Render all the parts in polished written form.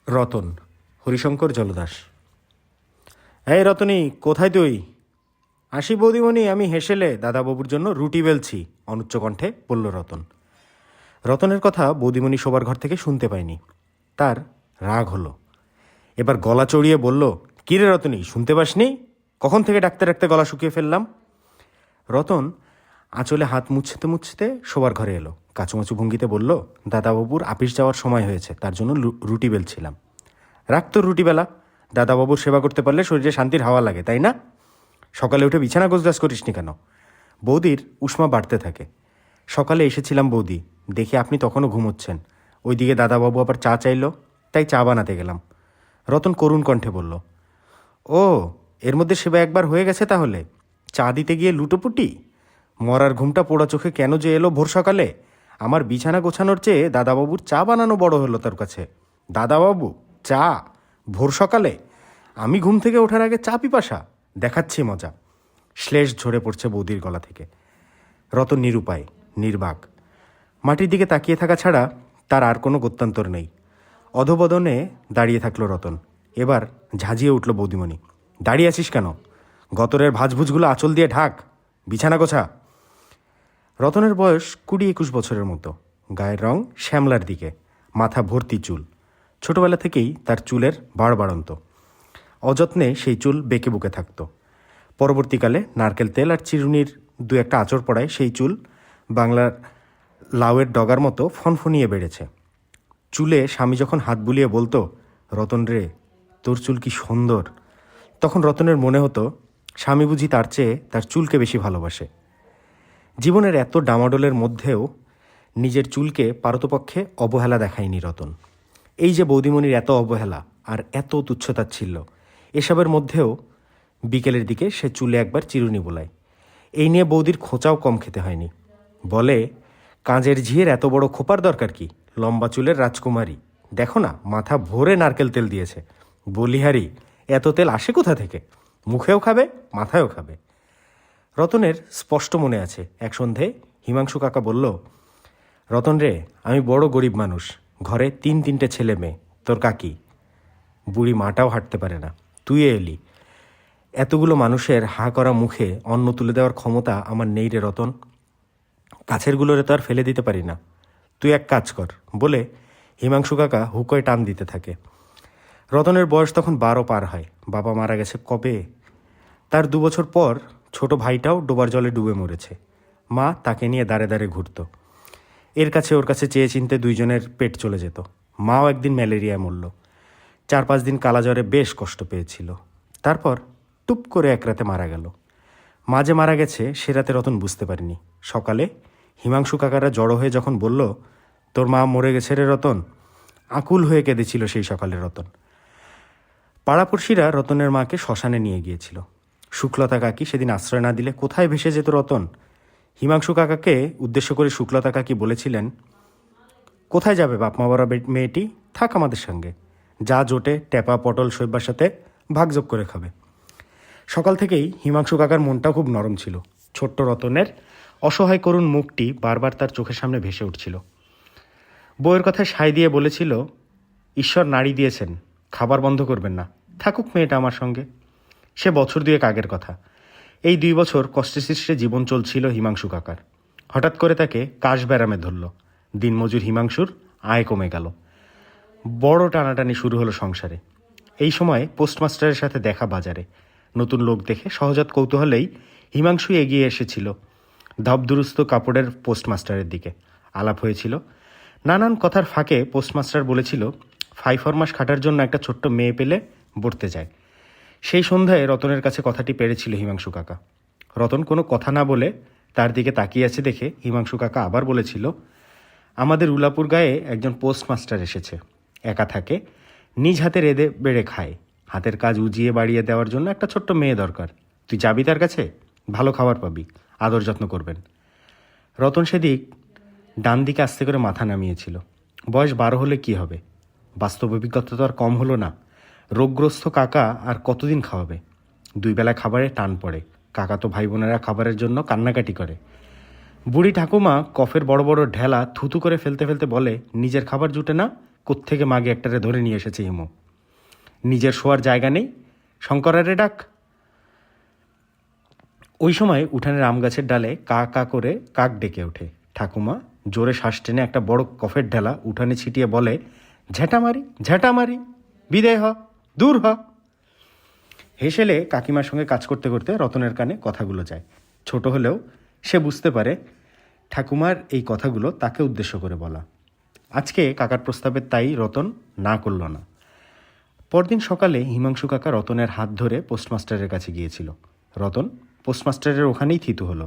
রতন, হরিশঙ্কর জলদাস। এই রতনী, কোথায় তুই? আসি বৌদিমণি, আমি হেসেলে দাদাবাবুর জন্য রুটি বেলছি, অনুচ্চ কণ্ঠে বলল রতন। রতনের কথা বৌদিমণি শোবার ঘর থেকে শুনতে পায়নি। তার রাগ হলো। এবার গলা চড়িয়ে বলল, কিরে রতনী, শুনতে পাসনি? কখন থেকে ডাকতে ডাকতে গলা শুকিয়ে ফেললাম। রতন আঁচলে হাত মুছতে মুছতে শোবার ঘরে এলো। কাচুমাচু ভঙ্গিতে বলল, দাদাবাবুর আপিস যাওয়ার সময় হয়েছে, তার জন্য রুটি বেলছিলাম। রাখ তোর রুটিবেলা। দাদাবাবুর সেবা করতে পারলে শরীরে শান্তির হাওয়া লাগে, তাই না? সকালে উঠে বিছানা গোছগাছ করিসনি কেন? বৌদির উষ্মা বাড়তে থাকে। সকালে এসেছিলাম বৌদি, দেখি আপনি তখনও ঘুমোচ্ছেন। ওইদিকে দাদাবাবু আবার চা চাইল, তাই চা বানাতে গেলাম। রতন করুণ কণ্ঠে বলল, ও, এর মধ্যে সেবা একবার হয়ে গেছে তাহলে? চা দিতে গিয়ে লুটোপুটি? মরার ঘুমটা পোড়া চোখে কেন যে এলো ভোর সকালে? আমার বিছানা গোছানোর চেয়ে দাদাবাবুর চা বানানো বড় হলো তার কাছে। দাদাবাবু চা ভোর সকালে? আমি ঘুম থেকে ওঠার আগে চা পিপাসা? দেখাচ্ছি মজা। শ্লেষ ঝরে পড়ছে বৌদির গলা থেকে। রতন নিরুপায়, নির্বাক। মাটির দিকে তাকিয়ে থাকা ছাড়া তার আর কোনো গত্যন্তর নেই। অধবদনে দাঁড়িয়ে থাকলো রতন। এবার ঝাঁঝিয়ে উঠল বৌদিমণি। দাঁড়িয়ে আছিস কেন? গতরের ভাজভুজগুলো আঁচল দিয়ে ঢাক, বিছানা গোছা। রতনের বয়স 20-21 বছরের মতো। গায়ের রং শ্যামলার দিকে, মাথা ভর্তি চুল। ছোটবেলা থেকেই তার চুলের বাড়ন্ত। অযত্নে সেই চুল বেঁকে বুকে থাকত। পরবর্তীকালে নারকেল তেল আর চিরুনির দু একটা আঁচড় পড়ায় সেই চুল বাংলার লাউয়ের ডগার মতো ফনফনিয়ে বেড়েছে। চুলে স্বামী যখন হাত বুলিয়ে বলতো, রতন রে, তোর চুল কি সুন্দর, তখন রতনের মনে হতো স্বামী বুঝি তার চেয়ে তার চুলকে বেশি ভালোবাসে। জীবনের এত ডামাডোলের মধ্যেও নিজের চুলকে পারতপক্ষে অবহেলা দেখায়নি রতন। এই যে বৌদিমণির এত অবহেলা আর এত তুচ্ছতাচ্ছিল্য, এসবের মধ্যেও বিকেলের দিকে সে চুলে একবার চিরুনি বোলায়। এই নিয়ে বৌদির খোঁচাও কম খেতে হয়নি। বলে, কাঁচের ঝিয়ের এত বড় খোপার দরকার কি? লম্বা চুলের রাজকুমারী, দেখো না, মাথা ভরে নারকেল তেল দিয়েছে। বলিহারি, এত তেল আসে কোথা থেকে? মুখেও খাবে, মাথায়ও খাবে। রতনের স্পষ্ট মনে আছে, এক সন্ধে হিমাংশু কাকা বলল, রতন রে, আমি বড় গরিব মানুষ, ঘরে 3-3টে ছেলে মেয়ে। তোর কাকি বুড়ি মাটাও হাঁটতে পারে না, তুই এলি। এতগুলো মানুষের হা করা মুখে অন্ন তুলে দেওয়ার ক্ষমতা আমার নেই রে রতন। কাছেরগুলোরে তো আর ফেলে দিতে পারি না। তুই এক কাজ কর, বলে হিমাংশু কাকা হুকোয় টান দিতে থাকে। রতনের বয়স তখন 12 পার হয়। বাবা মারা গেছে কবে। তার 2 বছর পর ছোট ভাইটাও ডোবার জলে ডুবে মরেছে। মা তাকে নিয়ে দাঁড়ে দাঁড়ে ঘুরত। এর কাছে ওর কাছে চেয়ে চিনতে দুইজনের পেট চলে যেত। মাও একদিন ম্যালেরিয়ায় মরল। 4-5 দিন কালাজ্বরে বেশ কষ্ট পেয়েছিল। তারপর টুপ করে এক রাতে মারা গেল। মা যে মারা গেছে সে রাতে রতন বুঝতে পারেনি। সকালে হিমাংশু কাকারা জড়ো হয়ে যখন বলল, তোর মা মরে গেছে রে রতন, আকুল হয়ে কেঁদেছিল সেই সকালে রতন। পাড়াপড়শিরা রতনের মাকে শ্মশানে নিয়ে গিয়েছিল। শুক্লতা কাকি সেদিন আশ্রয় না দিলে কোথায় ভেসে যেত রতন? হিমাংশু কাকাকে উদ্দেশ্য করে শুক্লতা কাকি বলেছিলেন, কোথায় যাবে বাপমা বড় মেয়েটি, থাক আমাদের সঙ্গে, যা জোটে ট্যাপা পটল শৈব্যার সাথে ভাগযোগ করে খাবে। সকাল থেকেই হিমাংশু কাকার মনটাও খুব নরম ছিল। ছোট্ট রতনের অসহায় করুণ মুখটি বারবার তার চোখের সামনে ভেসে উঠছিল। বউয়ের কথায় সায় দিয়ে বলেছিল, ঈশ্বর নাড়ি দিয়েছেন, খাবার বন্ধ করবেন না, থাকুক মেয়েটা আমার সঙ্গে। সে বছর 2 আগের কথা। এই 2 বছর কষ্টে সৃষ্টে জীবন চলছিল হিমাংশু কাকার। হঠাৎ করে তাকে কাশ ব্যারামে ধরল। দিনমজুর হিমাংশুর আয় কমে গেল। বড় টানাটানি শুরু হলো সংসারে। এই সময় পোস্টমাস্টারের সাথে দেখা বাজারে। নতুন লোক দেখে সহজাত কৌতূহলেই হিমাংশু এগিয়ে এসেছিল ধাপদুরস্ত কাপড়ের পোস্টমাস্টারের দিকে। আলাপ হয়েছিল। নানান কথার ফাঁকে পোস্টমাস্টার বলেছিল 5-4 মাস খাটার জন্য একটা ছোট্ট মেয়ে পেলে বর্তে যায়। সেই সন্ধ্যায় রতনের কাছে কথাটি পেরেছিল হিমাংশু কাকা। রতন কোনো কথা না বলে তার দিকে তাকিয়ে আছে দেখে হিমাংশু কাকা আবার বলেছিল, আমাদের উলাপুর গায়ে একজন পোস্টমাস্টার এসেছে, একা থাকে, নিজ হাতে রেঁধে বেড়ে খায়, হাতের কাজ উজিয়ে বাড়িয়ে দেওয়ার জন্য একটা ছোট্ট মেয়ে দরকার। তুই যাবি তার কাছে, ভালো খাবার পাবি, আদর যত্ন করবেন। রতন সেদিক ডান দিকে আস্তে করে মাথা নামিয়েছিল। বয়স 12 হলে কি হবে? বাস্তব অভিজ্ঞতা তো আর কম হলো না। রোগগ্রস্ত কাকা আর কতদিন খাওয়াবে? 2 বেলা খাবারে টান পড়ে। কাকা তো ভাই বোনেরা খাবারের জন্য কান্নাকাটি করে। বুড়ি ঠাকুমা কফের বড় বড় ঢেলা থুতু করে ফেলতে ফেলতে বলে, নিজের খাবার জুটে না, কোত্থেকে মাগে একটারে ধরে নিয়ে এসেছে হিমু। নিজের শোয়ার জায়গা নেই, শঙ্করারে ডাক। ওই সময় উঠানের আম গাছের ডালে কা কা করে কাক ডেকে ওঠে। ঠাকুমা জোরে শ্বাস টেনে একটা বড় কফের ঢেলা উঠানে ছিটিয়ে বলে, ঝ্যাঁটামারি ঝ্যাঁটামারি, বিদায় হ, দূর হ। হেসেলে কাকিমার সঙ্গে কাজ করতে করতে রতনের কানে কথাগুলো যায়। ছোট হলেও সে বুঝতে পারে ঠাকুমার এই কথাগুলো তাকে উদ্দেশ্য করে বলা। আজকে কাকার প্রস্তাবে তাই রতন না করল না। পরদিন সকালে হিমাংশু কাকা রতনের হাত ধরে পোস্টমাস্টারের কাছে গিয়েছিল। রতন পোস্টমাস্টারের ওখানেই থিতু হলো,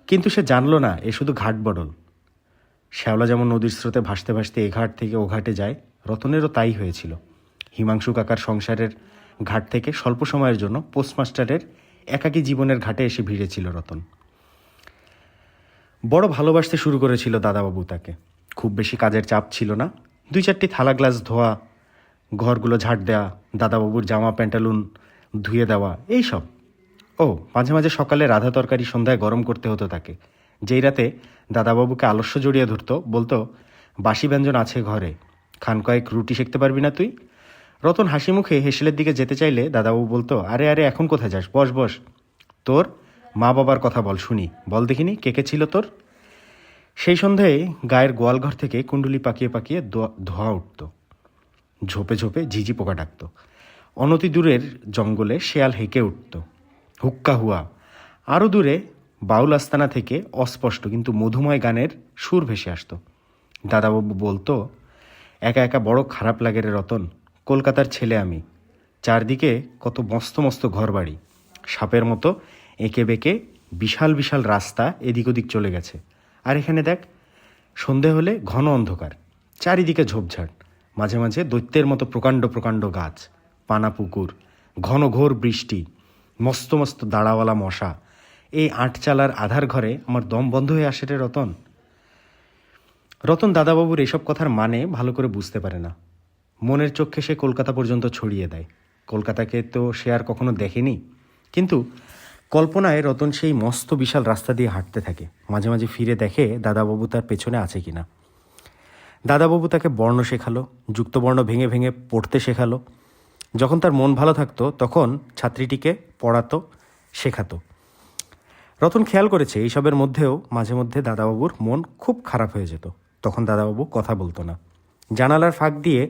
কিন্তু সে জানল না এ শুধু ঘাট বদল। শ্যাওলা যেমন নদীর স্রোতে ভাসতে ভাসতে এ ঘাট থেকে ও ঘাটে যায়, রতনেরও তাই হয়েছিল। হিমাংশু কাকার সংসারের ঘাট থেকে স্বল্প সময়ের জন্য পোস্টমাস্টারের একাকী জীবনের ঘাটে এসে ভিড়েছিল রতন। বড় ভালোবাসতে শুরু করেছিল দাদাবাবু তাকে। খুব বেশি কাজের চাপ ছিল না। 2-4টি থালা গ্লাস ধোয়া, ঘরগুলো ঝাড় দেওয়া, দাদাবাবুর জামা প্যান্টালুন ধুয়ে দেওয়া, এইসব। ও মাঝে মাঝে সকালে রাধা তরকারি সন্ধ্যায় গরম করতে হতো তাকে। যেই রাতে দাদাবাবুকে আলস্য জড়িয়ে ধরতো, বলতো, বাসি ব্যঞ্জন আছে ঘরে, খান কয়েক রুটি সেঁকতে পারবি না তুই? রতন হাসি মুখে হেসেলের দিকে যেতে চাইলে দাদাবাবু বলতো, আরে আরে এখন কোথায় যাস, বস বস, তোর মা বাবার কথা বল শুনি, বল দেখিনি কে কে ছিল তোর। সেই সন্ধ্যায় গায়ের গোয়ালঘর থেকে কুণ্ডুলি পাকিয়ে পাকিয়ে ধোয়া উঠত, ঝোপে ঝোপে ঝিঝি পোকা ডাকত। অনতি দূরের জঙ্গলে শেয়াল হেঁকে উঠত, হুক্কা হুয়া। আরও দূরে বাউল আস্তানা থেকে অস্পষ্ট কিন্তু মধুময় গানের সুর ভেসে আসত। দাদাবাবু বলতো, একা একা বড় খারাপ লাগে রে রতন, কলকাতার ছেলে আমি, চারদিকে কত মস্ত মস্ত ঘরবাড়ি, সাপের মতো এঁকে বেঁকে বিশাল বিশাল রাস্তা এদিক ওদিক চলে গেছে, আর এখানে দেখ সন্ধে হলে ঘন অন্ধকার, চারিদিকে ঝোপঝাড়, মাঝে মাঝে দৈত্যের মতো প্রকাণ্ড প্রকাণ্ড গাছ, পানা পুকুর, ঘন ঘোর বৃষ্টি, মস্ত মস্ত দাড়াওয়ালা মশা। এই আটচালার আধার ঘরে আমার দম বন্ধ হয়ে আসে রে রতন। রতন দাদাবাবুর এসব কথার মানে ভালো করে বুঝতে পারে না। মনের চোখে সে কলকাতা পর্যন্ত ছড়িয়ে দেয়। কলকাতাকে তো সে আর কখনো দেখেনি, কিন্তু কল্পনায় রতন সেই মস্ত বিশাল রাস্তা দিয়ে হাঁটতে থাকে। মাঝে মাঝে ফিরে দেখে দাদাবাবু তার পেছনে আছে কিনা। দাদাবাবু তাকে বর্ণ শেখালো, যুক্তবর্ণ ভেঙে ভেঙে পড়তে শেখালো। যখন তার মন ভালো থাকতো তখন ছাত্রীটিকে পড়াতো, শেখাতো। রতন খেয়াল করেছে এইসবের মধ্যেও মাঝে মধ্যে দাদাবাবুর মন খুব খারাপ হয়ে যেত। তখন দাদাবাবু কথা বলতো না, জানালার ফাঁক দিয়ে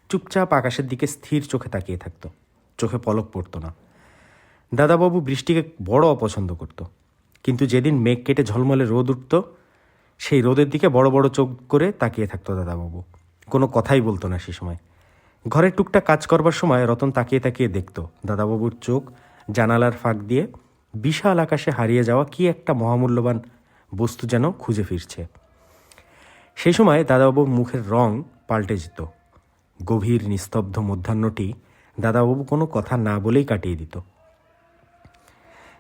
চুপচাপ আকাশের দিকে স্থির চোখে তাকিয়ে থাকতো, চোখে পলক পড়তো না। দাদাবাবু বৃষ্টিকে বড় অপছন্দ করত, কিন্তু যেদিন মেঘ কেটে ঝলমলে রোদ উঠত সেই রোদের দিকে বড় বড় চোখ করে তাকিয়ে থাকতো দাদাবাবু। কোনো কথাই বলতো না সে সময়। ঘরে টুকটাক কাজ করবার সময় রতন তাকিয়ে তাকিয়ে দেখত দাদাবাবুর চোখ জানালার ফাঁক দিয়ে বিশাল আকাশে হারিয়ে যাওয়া কি একটা মহামূল্যবান বস্তু যেন খুঁজে ফিরছে। সেই সময় দাদাবাবুর মুখের রং পাল্টে যেত। গভীর নিস্তব্ধ মধ্যাহ্নটি দাদাবাবু কোনো কথা না বলেই কাটিয়ে দিত।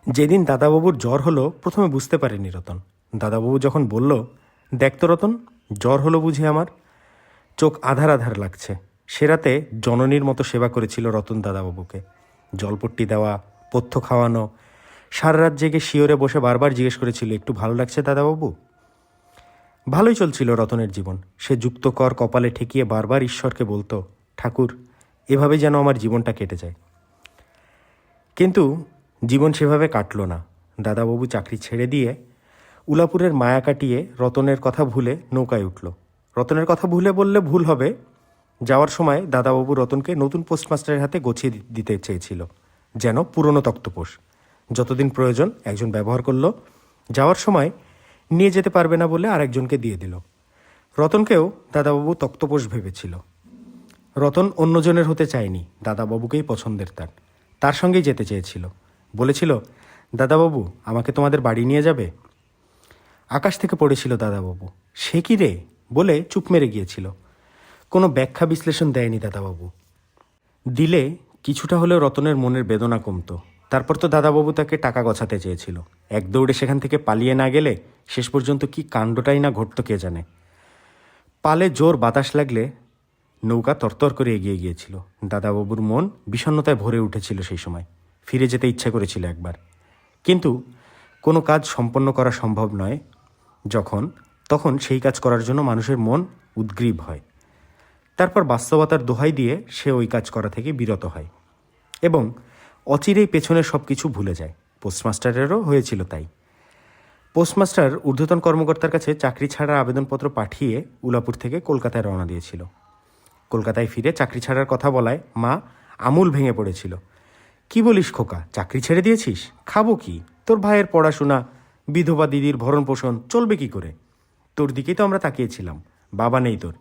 যেদিন দাদাবাবুর জ্বর হলো প্রথমে বুঝতে পারেনি রতন। দাদাবাবু যখন বলল, দেখ তো রতন, জ্বর হলো বুঝি আমার, চোখ আধার আধার লাগছে। সে রাতে জননীর মতো সেবা করেছিল রতন দাদাবাবুকে, জলপট্টি দেওয়া, পথ্য খাওয়ানো, সারা রাত জেগে শিওরে বসে বারবার জিজ্ঞেস করেছিল, একটু ভালো লাগছে দাদাবাবু? ভালোই চলছিল রতনের জীবন। সে যুক্ত কর কপালে ঠেকিয়ে বারবার ঈশ্বরকে বলতো, ঠাকুর এভাবে যেন আমার জীবনটা কেটে যায়। কিন্তু জীবন সেভাবে কাটল না। দাদাবাবু চাকরি ছেড়ে দিয়ে উলাপুরের মায়া কাটিয়ে রতনের কথা ভুলে নৌকায় উঠল। রতনের কথা ভুলে বললে ভুল হবে, যাওয়ার সময় দাদাবাবু রতনকে নতুন পোস্টমাস্টারের হাতে গছিয়ে দিতে চেয়েছিল, যেন পুরনো তক্তপোষ। যতদিন প্রয়োজন একজন ব্যবহার করলো, যাওয়ার সময় নিয়ে যেতে পারবে না বলে আরেকজনকে দিয়ে দিল। রতনকেও দাদাবাবু তক্তপোষ ভেবেছিল। রতন অন্যজনের হতে চায়নি, দাদাবাবুকেই পছন্দের তার, তার সঙ্গেই যেতে চেয়েছিল। বলেছিল, দাদাবাবু আমাকে তোমাদের বাড়ি নিয়ে যাবে? আকাশ থেকে পড়েছিল দাদাবাবু। সে কি রে বলে চুপ মেরে গিয়েছিল। কোনো ব্যাখ্যা বিশ্লেষণ দেয়নি দাদাবাবু। দিলে কিছুটা হলেও রতনের মনের বেদনা কমতো। তারপর তো দাদাবাবু তাকে টাকা গছাতে চেয়েছিল। এক দৌড়ে সেখান থেকে পালিয়ে না গেলে শেষ পর্যন্ত কি কাণ্ডটাই না ঘটত কে জানে। পালে জোর বাতাস লাগলে নৌকা তরতর করে এগিয়ে গিয়েছিল। দাদাবাবুর মন বিষণ্ণতায় ভরে উঠেছিল সেই সময়। ফিরে যেতে ইচ্ছা করেছিল একবার, কিন্তু কোনো কাজ সম্পন্ন করা সম্ভব নয় তখন সেই কাজ করার জন্য মানুষের মন উদ্গ্রীব হয়। তারপর বাস্তবতার দোহাই দিয়ে সে ওই কাজ করা থেকে বিরত হয় এবং অচিরেই পেছনের সব কিছু ভুলে যায়। পোস্টমাস্টারেরও হয়েছিল তাই। পোস্টমাস্টার ঊর্ধ্বতন কর্মকর্তার কাছে চাকরি ছাড়ার আবেদনপত্র পাঠিয়ে উলাপুর থেকে কলকাতায় রওনা দিয়েছিল। কলকাতায় ফিরে চাকরি ছাড়ার কথা বলায় মা আমূল ভেঙে পড়েছিল। কি বলিস খোকা, চাকরি ছেড়ে দিয়েছিস? খাবো কি? তোর ভাইয়ের পড়াশোনা, বিধবা দিদির ভরণ পোষণ চলবে কি করে? তোর দিকেই তো আমরা তাকিয়েছিলাম। বাবা নেই তোর,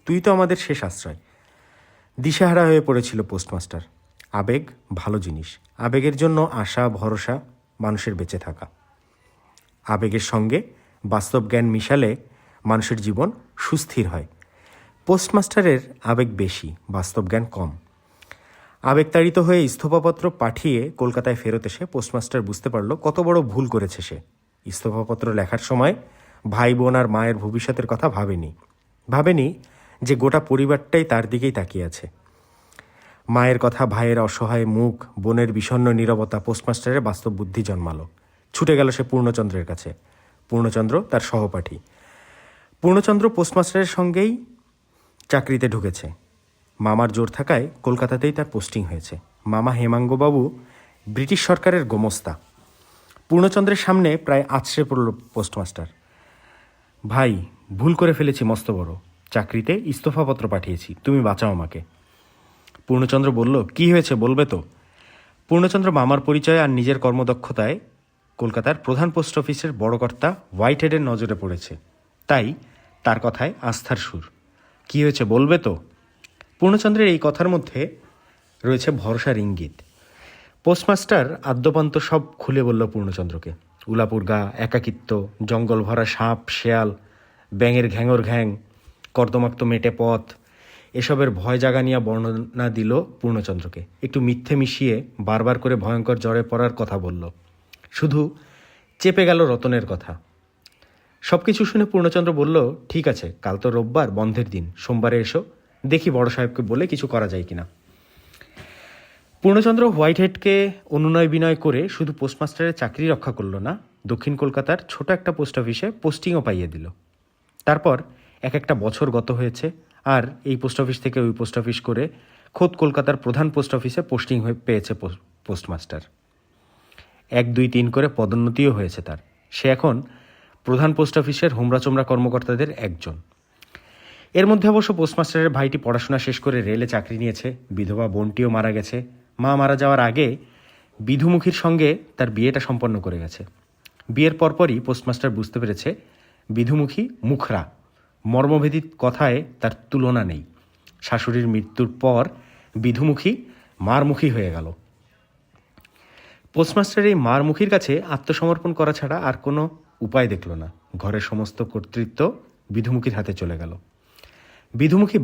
তুই তো আমাদের শেষ আশ্রয়। দিশেহারা হয়ে পড়েছিল পোস্টমাস্টার। আবেগ ভালো জিনিস, আবেগের জন্য আশা ভরসা, মানুষের বেঁচে থাকা। আবেগের সঙ্গে বাস্তব জ্ঞান মিশালে মানুষের জীবন সুস্থির হয়। পোস্টমাস্টারের আবেগ বেশি, বাস্তব জ্ঞান কম। আবেগতাড়িত হয়ে ইস্তফাপত্র পাঠিয়ে কলকাতায় ফেরত এসে পোস্টমাস্টার বুঝতে পারল কত বড় ভুল করেছে সে। ইস্তফাপত্র লেখার সময় ভাই বোন আর মায়ের ভবিষ্যতের কথা ভাবেনি যে গোটা পরিবারটাই তার দিকেই তাকিয়ে আছে। মায়ের কথা, ভাইয়ের অসহায় মুখ, বোনের বিষণ্ণ নীরবতা পোস্টমাস্টারের বাস্তব বুদ্ধি জন্মালো। ছুটে গেল সে পূর্ণচন্দ্রের কাছে। পূর্ণচন্দ্র তার সহপাঠী। পূর্ণচন্দ্র পোস্টমাস্টারের সঙ্গেই চাকরিতে ঢুকেছে। মামার জোর থাকায় কলকাতাতেই তার পোস্টিং হয়েছে। মামা হেমাঙ্গবাবু ব্রিটিশ সরকারের গোমস্তা। পূর্ণচন্দ্রের সামনে প্রায় আছড়ে পড়ল পোস্টমাস্টার। ভাই, ভুল করে ফেলেছি মস্ত বড়। চাকরিতে ইস্তফাপত্র পাঠিয়েছি, তুমি বাঁচাও আমাকে। পূর্ণচন্দ্র বলল, কি হয়েছে বলবে তো? পূর্ণচন্দ্র মামার পরিচয় আর নিজের কর্মদক্ষতায় কলকাতার প্রধান পোস্ট অফিসের বড় কর্তা হোয়াইটহেডের নজরে পড়েছে। তাই তার কথায় আস্থার সুর। কি হয়েছে বলবে তো? পূর্ণচন্দ্রের এই কথার মধ্যে রয়েছে ভরসার ইঙ্গিত। পোস্টমাস্টার আদ্যপান্ত সব খুলে বলল পূর্ণচন্দ্রকে। উলাপুর গা, একাকিত্ব, জঙ্গল ভরা সাপ শেয়াল, ব্যাঙের ঘ্যাঙর ঘ্যাং, কর্দমাক্ত মেটে পথ, এসবের ভয় জাগানিয়া বর্ণনা দিল পূর্ণচন্দ্রকে। একটু মিথ্যে মিশিয়ে বারবার করে ভয়ঙ্কর জ্বরে পড়ার কথা বলল। শুধু চেপে গেল রতনের কথা। সব কিছু শুনে পূর্ণচন্দ্র বলল, ঠিক আছে, কাল তো রোববার, বন্ধের দিন, সোমবারে এসো, দেখি বড় সাহেবকে বলে কিছু করা যায় কিনা। পূর্ণচন্দ্র হোয়াইটহেডকে অনুনয় বিনয় করে শুধু পোস্টমাস্টারের চাকরি রক্ষা করল না, দক্ষিণ কলকাতার ছোট একটা পোস্ট অফিসে পোস্টিংও পাইয়ে দিল। তারপর একটা বছর গত হয়েছে, আর এই পোস্ট অফিস থেকে ওই পোস্ট অফিস করে খোদ কলকাতার প্রধান পোস্ট অফিসে পোস্টিং হয়ে পেয়েছে পোস্টমাস্টার। 1, 2, 3 করে পদোন্নতিও হয়েছে তার। সে এখন প্রধান পোস্ট অফিসের হোমরা-চোমরা কর্মকর্তাদের একজন। এর মধ্যে অবশ্য পোস্টমাস্টারের ভাইটি পড়াশোনা শেষ করে রেলে চাকরি নিয়েছে। বিধবা বোনটিও মারা গেছে। মা মারা যাওয়ার আগে বিধুমুখীর সঙ্গে তার বিয়েটা সম্পন্ন করে গেছে। বিয়ের পরপরই পোস্টমাস্টার বুঝতে পেরেছে বিধুমুখী মুখরা। মর্মভেদী কথায় তার তুলনা নেই। শাশুড়ির মৃত্যুর পর বিধুমুখী মারমুখী হয়ে গেল। পোস্টমাস্টার এই মারমুখীর কাছে আত্মসমর্পণ করা ছাড়া আর কোনো উপায় দেখল না। ঘরের সমস্ত কর্তৃত্ব বিধুমুখীর হাতে চলে গেল। বিধুমুখী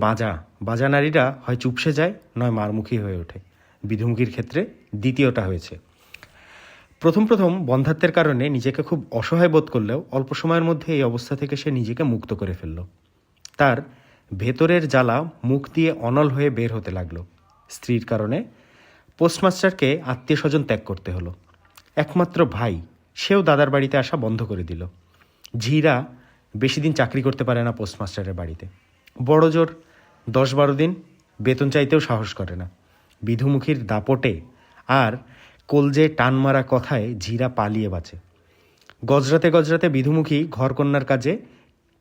বাজা নারীরা হয় চুপসে যায়, নয় মারমুখী হয়ে ওঠে। বিধুমুখীর ক্ষেত্রে দ্বিতীয়টা হয়েছে। প্রথম বন্ধাত্বের কারণে নিজেকে খুব অসহায় বোধ করলেও অল্প সময়ের মধ্যে এই অবস্থা থেকে সে নিজেকে মুক্ত করে ফেলল। তার ভেতরের জ্বালা মুখ দিয়ে অনল হয়ে বের হতে লাগলো। স্ত্রীর কারণে পোস্টমাস্টারকে আত্মীয় স্বজন ত্যাগ করতে হলো। একমাত্র ভাই, সেও দাদার বাড়িতে আসা বন্ধ করে দিল। ঝিরা বেশি দিন চাকরি করতে পারে না পোস্টমাস্টারের বাড়িতে। বড় জোর 10-12 দিন বেতন চাইতেও সাহস করে না। বিধুমুখীর দাপটে আর কলজে টান মারা কথায় ঝিরা পালিয়ে বাঁচে। গজরাতে বিধুমুখী ঘরকন্যার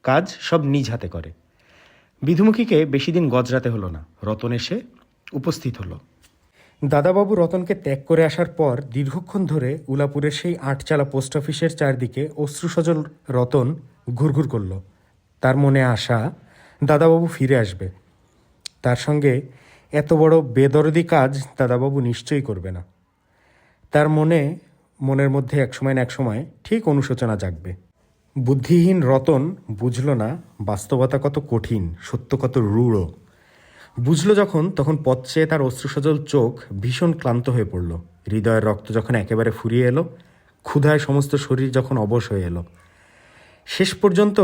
কাজ সব নিজ হাতে করে। বিধুমুখীকে বেশি দিন গজরাতে হলো না। রতন এসে উপস্থিত হলো। দাদাবাবু রতনকে ত্যাগ করে আসার পর দীর্ঘক্ষণ ধরে উলাপুরের সেই আটচালা পোস্ট অফিসের চারদিকে অশ্রুসজল রতন ঘুরঘুর করল। তার মনে আশা দাদাবাবু ফিরে আসবে। তার সঙ্গে এত বড় বেদরদি কাজ দাদাবাবু নিশ্চয়ই করবে না। তার মনের মধ্যে একসময় ঠিক অনুশোচনা জাগবে। বুদ্ধিহীন রতন বুঝল না বাস্তবতা কত কঠিন, সত্য কত রূঢ়। বুঝল যখন, তখন পথ চেয়ে তার অশ্রুসজল চোখ ভীষণ ক্লান্ত হয়ে পড়ল। হৃদয়ের রক্ত যখন একেবারে ফুরিয়ে এলো, ক্ষুধায় সমস্ত শরীর যখন অবশ হয়ে এলো, শেষ পর্যন্ত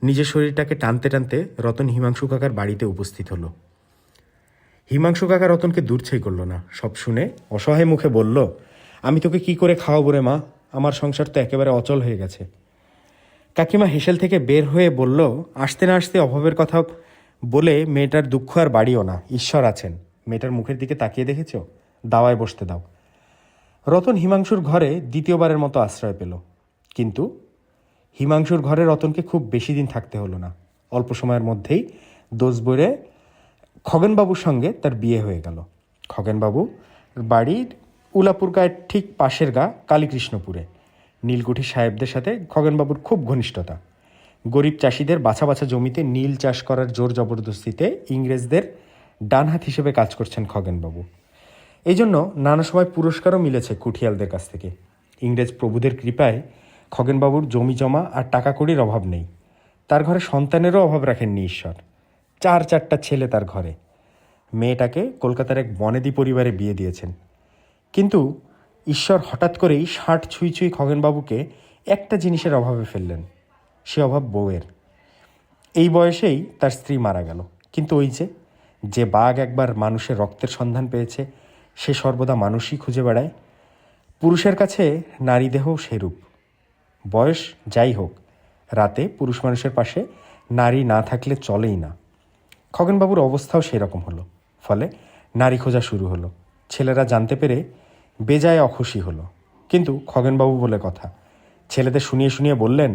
নিজের শরীরটাকে টানতে টানতে রতন হিমাংশু কাকার বাড়িতে উপস্থিত হলো। হিমাংশু কাকা রতনকে দূরছেই করল না। সব শুনে অসহায় মুখে বলল, আমি তোকে কি করে খাওয়াবো রে মা, আমার সংসার তো একেবারে অচল হয়ে গেছে। কাকিমা হেসেল থেকে বের হয়ে বলল, আসতে না আসতে অভাবের কথা বলে মেয়েটার দুঃখ আর বাড়িও না, ঈশ্বর আছেন। মেয়েটার মুখের দিকে তাকিয়ে দেখেছ? দাওয়ায় বসতে দাও। রতন হিমাংশুর ঘরে দ্বিতীয়বারের মতো আশ্রয় পেল। কিন্তু হিমাংশুর ঘরে রতনকে খুব বেশি দিন থাকতে হলো না। অল্প সময়ের মধ্যেই দোষ বইরে খগেনবাবুর সঙ্গে তার বিয়ে হয়ে গেল। খগেনবাবু বাড়ির উলাপুর গায়ের ঠিক পাশের গা কালীকৃষ্ণপুরে। নীলকুঠি সাহেবদের সাথে খগেনবাবুর খুব ঘনিষ্ঠতা। গরিব চাষিদের বাছা বাছা জমিতে নীল চাষ করার জোর জবরদস্তিতে ইংরেজদের ডানহাত হিসেবে কাজ করছেন খগেনবাবু। এই জন্য নানা সময় পুরস্কারও মিলেছে কুঠিয়ালদের কাছ থেকে। ইংরেজ প্রভুদের কৃপায় খগেনবাবুর জমি জমা আর টাকা কড়ির অভাব নেই। তার ঘরে সন্তানেরও অভাব রাখেননি ঈশ্বর। 4-4টা ছেলে তার ঘরে। মেয়েটাকে কলকাতার এক বনেদি পরিবারে বিয়ে দিয়েছেন। কিন্তু ঈশ্বর হঠাৎ করেই 60 ছুঁই ছুঁই খগেনবাবুকে একটা জিনিসের অভাবে ফেললেন। সে অভাব বউয়ের। এই বয়সেই তার স্ত্রী মারা গেল। কিন্তু ওই যে বাঘ একবার মানুষের রক্তের সন্ধান পেয়েছে, সে সর্বদা মানুষই খুঁজে বেড়ায়। পুরুষের কাছে নারী দেহ সেরূপ। বয়স যাই হোক, রাতে পুরুষ মানুষের পাশে নারী না থাকলে চলেই না। খগেনবাবুর অবস্থাও সেরকম হলো। ফলে নারী খোঁজা শুরু হলো। ছেলেরা জানতে পেরে বেজায় অখুশি হলো। কিন্তু খগেনবাবু বলে কথা, ছেলেদের শুনিয়ে শুনিয়ে বললেন,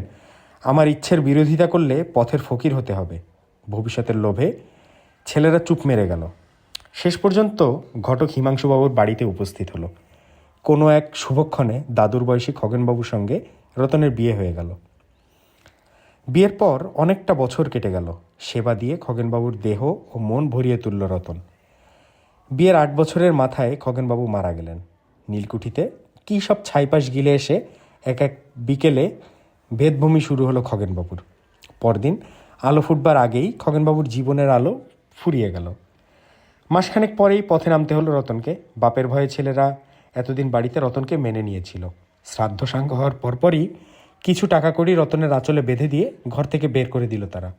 আমার ইচ্ছের বিরোধিতা করলে পথের ফকির হতে হবে। ভবিষ্যতের লোভে ছেলেরা চুপ মেরে গেল। শেষ পর্যন্ত ঘটক হিমাংশুবাবুর বাড়িতে উপস্থিত হলো। কোনো এক শুভক্ষণে দাদুর বয়সী খগেনবাবুর সঙ্গে রতনের বিয়ে হয়ে গেল। বিয়ের পর অনেকটা বছর কেটে গেল। সেবা দিয়ে খগেনবাবুর দেহ ও মন ভরিয়ে তুলল রতন। বিয়ের 8 বছরের মাথায় খগেনবাবু মারা গেলেন। নীলকুঠিতে কী সব ছাইপাশ গিলে এসে এক এক বিকেলে ভেদভূমি শুরু হলো খগেনবাবুর। পরদিন আলো ফুটবার আগেই খগেনবাবুর জীবনের আলো ফুরিয়ে গেল। মাসখানেক পরেই পথে নামতে হলো রতনকে। বাপের ভয়ে ছেলেরা এতদিন বাড়িতে রতনকে মেনে নিয়েছিল। শ্রাদ্ধ সাঙ্গ হওয়ার পরপরই কিছু টাকা কড়ি রতনের আঁচলে বেঁধে দিয়ে ঘর থেকে বের করে দিল তারা।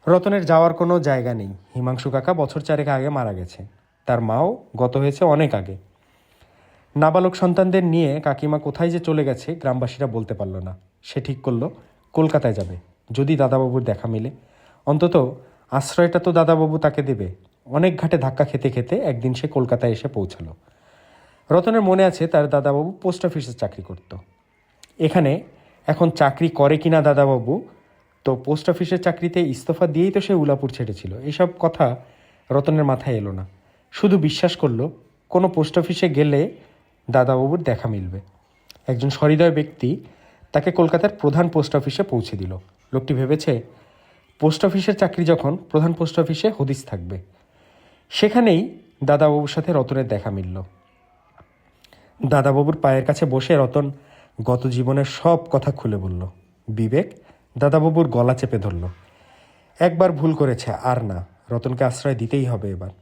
রতনের যাওয়ার কোনো জায়গা নেই। হিমাংশু কাকা বছর 4 আগে মারা গেছে। তার মাও গত হয়েছে অনেক আগে। নাবালক সন্তানদের নিয়ে কাকিমা কোথায় যে চলে গেছে গ্রামবাসীরা বলতে পারল না। সে ঠিক করলো কলকাতায় যাবে, যদি দাদাবাবুর দেখা মিলে। অন্তত আশ্রয়টা তো দাদাবাবু তাকে দেবে। অনেক ঘাটে ধাক্কা খেতে খেতে একদিন সে কলকাতায় এসে পৌঁছালো। রতনের মনে আছে তার দাদাবাবু পোস্ট অফিসে চাকরি করত। এখানে এখন চাকরি করে কিনা দাদাবাবু, তো পোস্ট অফিসের চাকরিতে ইস্তফা দিয়েই তো সে উলাপুর ছেড়েছিল। এসব কথা রতনের মাথায় এলো না। শুধু বিশ্বাস করলো কোনো পোস্ট অফিসে গেলে দাদাবাবুর দেখা মিলবে। একজন সহৃদয় ব্যক্তি তাকে কলকাতার প্রধান পোস্ট অফিসে পৌঁছে দিল। লোকটি ভেবেছে পোস্ট অফিসের চাকরি যখন, প্রধান পোস্ট অফিসে হদিস থাকবে। সেখানেই দাদাবাবুর সাথে রতনের দেখা মিলল। দাদাবাবুর পায়ের কাছে বসে রতন গত জীবনের সব কথা খুলে বলল। বিবেক দাদাবাবুর গলা চেপে ধরল। একবার ভুল করেছে, আর না, রতনকে আশ্রয় দিতেই হবে এবার।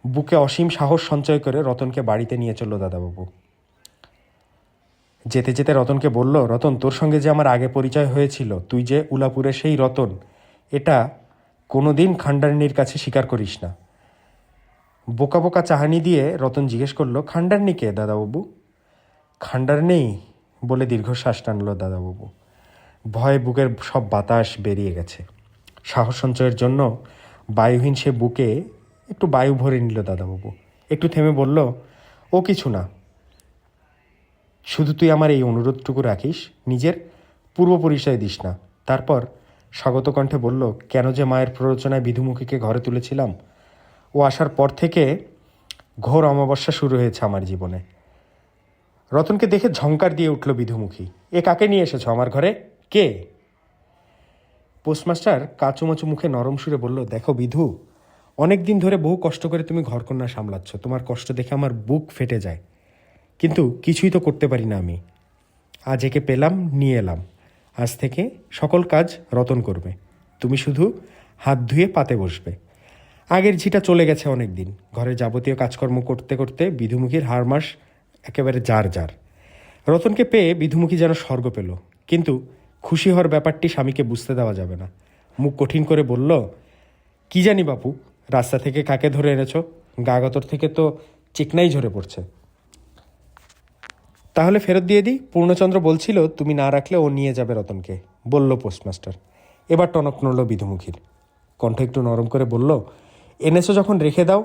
বুকে অসীম সাহস সঞ্চয় করে রতনকে বাড়িতে নিয়ে চলল দাদাবাবু। যেতে যেতে রতনকে বলল, রতন, তোর সঙ্গে যে আমার আগে পরিচয় হয়েছিল, তুই যে উলাপুরে সেই রতন, এটা কোনো দিন খান্ডারনির কাছে স্বীকার করিস না। বোকা বোকা চাহানি দিয়ে রতন জিজ্ঞেস করলো, খান্ডারনি কে দাদাবাবু? খান্ডারনি বলে দীর্ঘশ্বাস টানল দাদাবাবু। ভয়ে বুকের সব বাতাস বেরিয়ে গেছে। সাহস সঞ্চয়ের জন্য বায়ুহীন সে বুকে একটু বায়ু ভরে নিল দাদাবাবু। একটু থেমে বলল, ও কিছু না, শুধু তুই আমার এই অনুরোধটুকু রাখিস, নিজের পূর্ব পরিচয় দিস না। তারপর স্বাগত কণ্ঠে বলল, কেন যে মায়ের প্ররোচনায় বিধুমুখীকে ঘরে তুলেছিলাম, ও আসার পর থেকে ঘোর অমাবস্যা শুরু হয়েছে আমার জীবনে। রতনকে দেখে ঝংকার দিয়ে উঠল বিধুমুখী। এ কাকে নিয়ে এসেছ আমার ঘরে? কে? পোস্টমাস্টার কাচুমাচু মুখে নরম সুরে বলল, দেখো বিধু, অনেক দিন ধরে বহু কষ্ট করে তুমি ঘরকন্যা সামলাচ্ছ। তোমার কষ্ট দেখে আমার বুক ফেটে যায়, কিন্তু কিছুই তো করতে পারি না আমি। আজ একে পেলাম, নিয়ে এলাম। আজ থেকে সকল কাজ রতন করবে, তুমি শুধু হাত ধুয়ে পাতে বসবে। আগের ঝিটা চলে গেছে অনেক দিন। ঘরের যাবতীয় কাজকর্ম করতে করতে বিধুমুখীর হাড়মাস একেবারে জার জার। রতনকে পেয়ে বিধুমুখী যেন স্বর্গ পেল। কিন্তু খুশি হওয়ার ব্যাপারটি স্বামীকে বুঝতে দেওয়া যাবে না। মুখ কঠিন করে বলল, কি জানি বাপু, রাস্তা থেকে কাকে ধরে এনেছ? গাগতর থেকে তো চিকনাই ঝরে পড়ছে। তাহলে ফেরত দিয়ে দিই। পূর্ণচন্দ্র বলছিল তুমি না রাখলে ও নিয়ে যাবে রতনকে, বলল পোস্টমাস্টার। এবার টনক নড়ল বিধুমুখীর। কণ্ঠ একটু নরম করে বলল, এনেছো যখন রেখে দাও।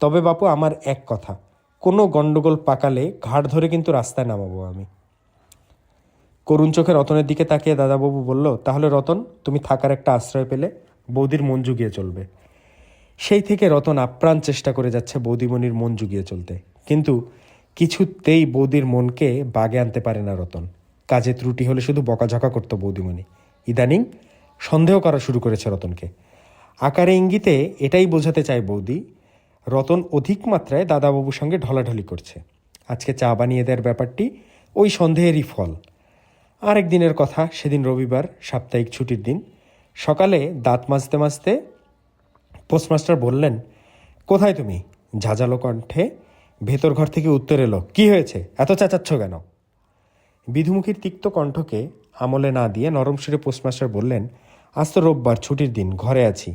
তবে বাপু, আমার এক কথা, কোনো গণ্ডগোল পাকালে ঘাড় ধরে কিন্তু রাস্তায় নামাবো আমি। করুণ চোখে রতনের দিকে তাকিয়ে দাদাবাবু বলল, তাহলে রতন, তুমি থাকার একটা আশ্রয় পেলে বৌদির মন জুগিয়ে চলবে। সেই থেকে রতন আপ্রাণ চেষ্টা করে যাচ্ছে বৌদিমণির মন জুগিয়ে চলতে, কিন্তু কিছুতেই বৌদির মনকে বাগে আনতে পারে না রতন। কাজে ত্রুটি হলে শুধু বকাঝকা করতো বৌদিমণি। ইদানিং সন্দেহ করা শুরু করেছে রতনকে। আকারে ইঙ্গিতে এটাই বোঝাতে চায় বৌদি, রতন অধিক মাত্রায় দাদাবাবুর সঙ্গে ঢলাঢলি করছে। আজকে চা বানিয়ে দেওয়ার ব্যাপারটি ওই সন্দেহেরই ফল। আরেক দিনের কথা, সেদিন রবিবার, সাপ্তাহিক ছুটির দিন। সকালে দাঁত মাজতে মাজতে পোস্টমাস্টার বললেন, কোথায় তুমি? ঝাঁঝালো কণ্ঠে ভেতর ঘর থেকে উত্তর এলো, কি হয়েছে, এত চেঁচাচ্ছ কেন? বিধুমুখীর তিক্ত কণ্ঠকে আমলে না দিয়ে নরম সুরে পোস্টমাস্টার বললেন, আজ তো রোববার, ছুটির দিন, ঘরে আছি।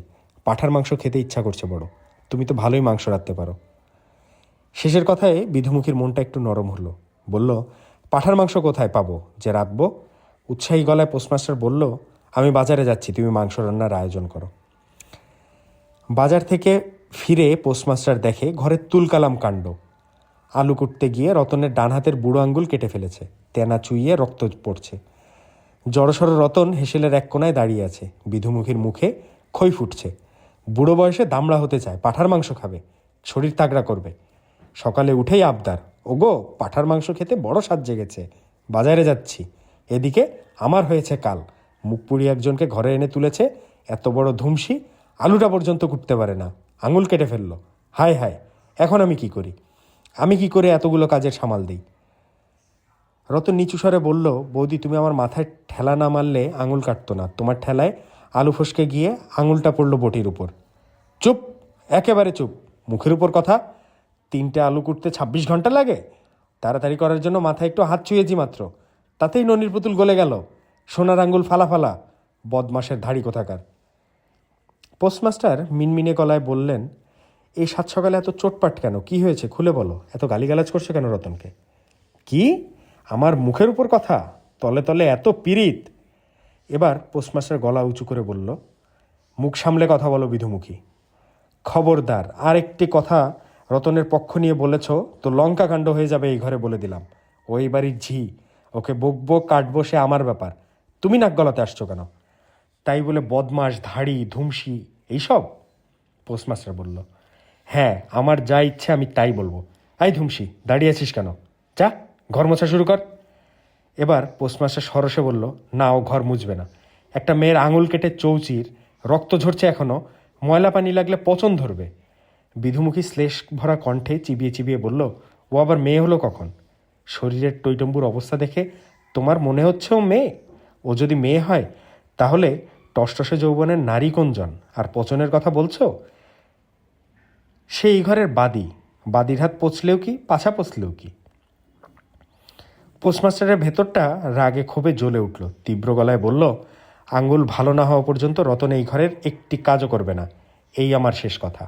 পাঁঠার মাংস খেতে ইচ্ছা করছে বড়। তুমি তো ভালোই মাংস রাঁধতে পারো। শেষের কথায় বিধুমুখীর মনটা একটু নরম হলো। বলল, পাঁঠার মাংস কোথায় পাবো যে রাঁধবো? উৎসাহী গলায় পোস্টমাস্টার বলল, আমি বাজারে যাচ্ছি, তুমি মাংস রান্নার আয়োজন করো। বাজার থেকে ফিরে পোস্টমাস্টার দেখে ঘরের তুলকালাম কাণ্ড। আলু কুটতে গিয়ে রতনের ডান হাতের বুড়ো আঙ্গুল কেটে ফেলেছে, তেনা চুইয়ে রক্ত পড়ছে। জড়সড় রতন হেসেলের এক কোনায় দাঁড়িয়ে আছে, বিধুমুখীর মুখে খই ফুটছে। বুড়ো বয়সে দামড়া হতে চায়, পাঁঠার মাংস খাবে, শরীর তাগড়া করবে। সকালে উঠেই আবদার, ওগো পাঁঠার মাংস খেতে বড় স্বাদ জেগেছে, বাজারে যাচ্ছি। এদিকে আমার হয়েছে কাল, মুখ পুড়িয়ে একজনকে ঘরে এনে তুলেছে, এত বড় ধুমসি, আলুটা পর্যন্ত কুটতে পারে না, আঙুল কেটে ফেললো। হায় হায়, এখন আমি কি করি? আমি কি করে এতগুলো কাজের সামাল দিই? রতন নিচু স্বরে বলল, বৌদি, তুমি আমার মাথায় ঠেলা না মারলে আঙুল কাটতো না। তোমার ঠেলায় আলু ফসকে গিয়ে আঙুলটা পড়লো বটির উপর। চুপ, একেবারে চুপ, মুখের উপর কথা। 3টে আলু কুটতে 26 ঘন্টা লাগে? তাড়াতাড়ি করার জন্য মাথায় একটু হাত ছুঁয়েছি মাত্র, তাতেই ননির পুতুল গলে গেল। সোনার আঙ্গুল ফালা ফালা, বদমাসের ধাড়ি কোথাকার। পোস্টমাস্টার মিনমিনে গলায় বললেন, এই সাত সকালে এত চোটপাট কেন? কি হয়েছে, খুলে বলো। এত গালিগালাজ করছে কেন রতনকে? কি, আমার মুখের উপর কথা? তলে তলে এত পীড়িত? এবার পোস্টমাস্টার গলা উঁচু করে বলল, মুখ সামলে কথা বলো বিধুমুখী। খবরদার আরেকটি কথা রতনের পক্ষ নিয়ে বলেছ তো লঙ্কা কাণ্ড হয়ে যাবে এই ঘরে, বলে দিলাম। ওই বাড়ির ঝি, ওকে বকবো কাটবো, সে আমার ব্যাপার। তুমি নাক গলাতে আসছো কেন? তাই বলে বদমাস, ধাড়ি, ধুমসি এইসব? পোস্টমাস্টার বলল, হ্যাঁ, আমার যা ইচ্ছে আমি তাই বলবো। এই ধুমসি, দাঁড়িয়ে আছিস কেন? যা ঘর মোছা শুরু কর। এবার পোস্টমাস্টার সরসে বলল, না, ও ঘর মুছবে না। একটা মেয়ের আঙুল কেটে চৌচির, রক্ত ঝরছে এখনো, ময়লা পানি লাগলে পচন ধরবে। বিধুমুখী শ্লেষ ভরা কণ্ঠে চিবিয়ে চিবিয়ে বলল, ও আবার মেয়ে হলো কখন? শরীরের টইটম্বুর অবস্থা দেখে তোমার মনে হচ্ছে ও মেয়ে? ও যদি মেয়ে হয় তাহলে টসটসে যৌবনের নারী কোনজন? আর পচনের কথা বলছো? সেই ঘরের বাদী, বাদীর হাত পচলেও কি, পাছা পচলেও কি? পোস্টমাস্টারের ভেতরটা রাগে ক্ষোভে জ্বলে উঠল। তীব্র গলায় বলল, আঙ্গুল ভালো না হওয়া পর্যন্ত রতন এই ঘরের একটি কাজও করবে না। এই আমার শেষ কথা।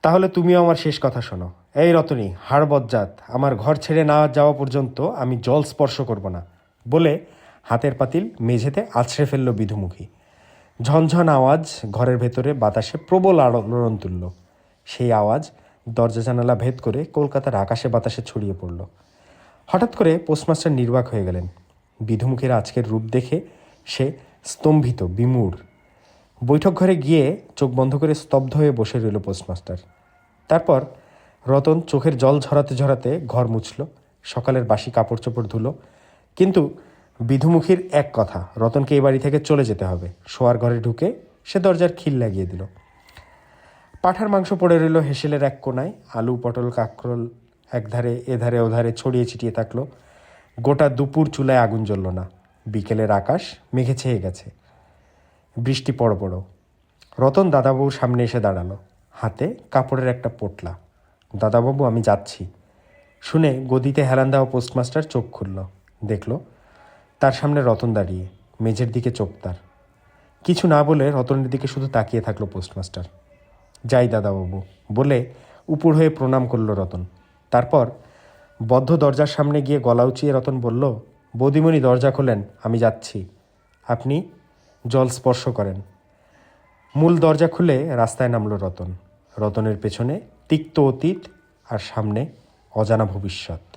তাহলে তুমিও আমার শেষ কথা শোনো। এই রতনী, হাড় বজ্জাত, আমার ঘর ছেড়ে না যাওয়া পর্যন্ত আমি জল স্পর্শ করব না, বলে হাতের পাতিল মেঝেতে আছড়ে ফেলল বিধুমুখী। ঝনঝন আওয়াজ ঘরের ভেতরে বাতাসে প্রবল আলোড়ন তুলল। সেই আওয়াজ দরজা জানালা ভেদ করে কলকাতার আকাশে বাতাসে ছড়িয়ে পড়ল। হঠাৎ করে পোস্টমাস্টার নির্বাক হয়ে গেলেন। বিধুমুখীর আজকের রূপ দেখে সে স্তম্ভিত, বিমূঢ়। বৈঠক ঘরে গিয়ে চোখ বন্ধ করে স্তব্ধ হয়ে বসে রইল পোস্টমাস্টার। তারপর রতন চোখের জল ঝরাতে ঝরাতে ঘর মুছল, সকালের বাসি কাপড় চোপড় ধুলো। কিন্তু বিধুমুখীর এক কথা, রতনকে এই বাড়ি থেকে চলে যেতে হবে। শোয়ার ঘরে ঢুকে সে দরজার খিল লাগিয়ে দিল। পাঁঠার মাংস পড়ে রইল হেসেলের এক কোনায়, আলু, পটল, কাঁকরোল একধারে এধারে ওধারে ছড়িয়ে ছিটিয়ে থাকলো। গোটা দুপুর চুলায় আগুন জ্বলল না। বিকেলের আকাশ মেঘে ছেয়ে গেছে, বৃষ্টি পড়ো পড়ো। রতন দাদাবাবুর সামনে এসে দাঁড়ালো, হাতে কাপড়ের একটা পোটলা। দাদাবাবু, আমি যাচ্ছি। শুনে গদিতে হেলান দেওয়া পোস্টমাস্টার চোখ খুলল, দেখল তার সামনে রতন দাঁড়িয়ে, মেঝের দিকে চোখ তার। কিছু না বলে রতনের দিকে শুধু তাকিয়ে থাকলো পোস্টমাস্টার। যাই দাদাবাবু, বলে উপুড় হয়ে প্রণাম করল রতন। তারপর বদ্ধ দরজার সামনে গিয়ে গলা উঁচিয়ে রতন বলল, বৌদিমণি দরজা খোলেন, আমি যাচ্ছি। আপনি জল স্পর্শ করেন। মূল দরজা খুলে রাস্তায় নামল রতন। রতনের পেছনে তিক্ত অতীত আর সামনে অজানা ভবিষ্যৎ।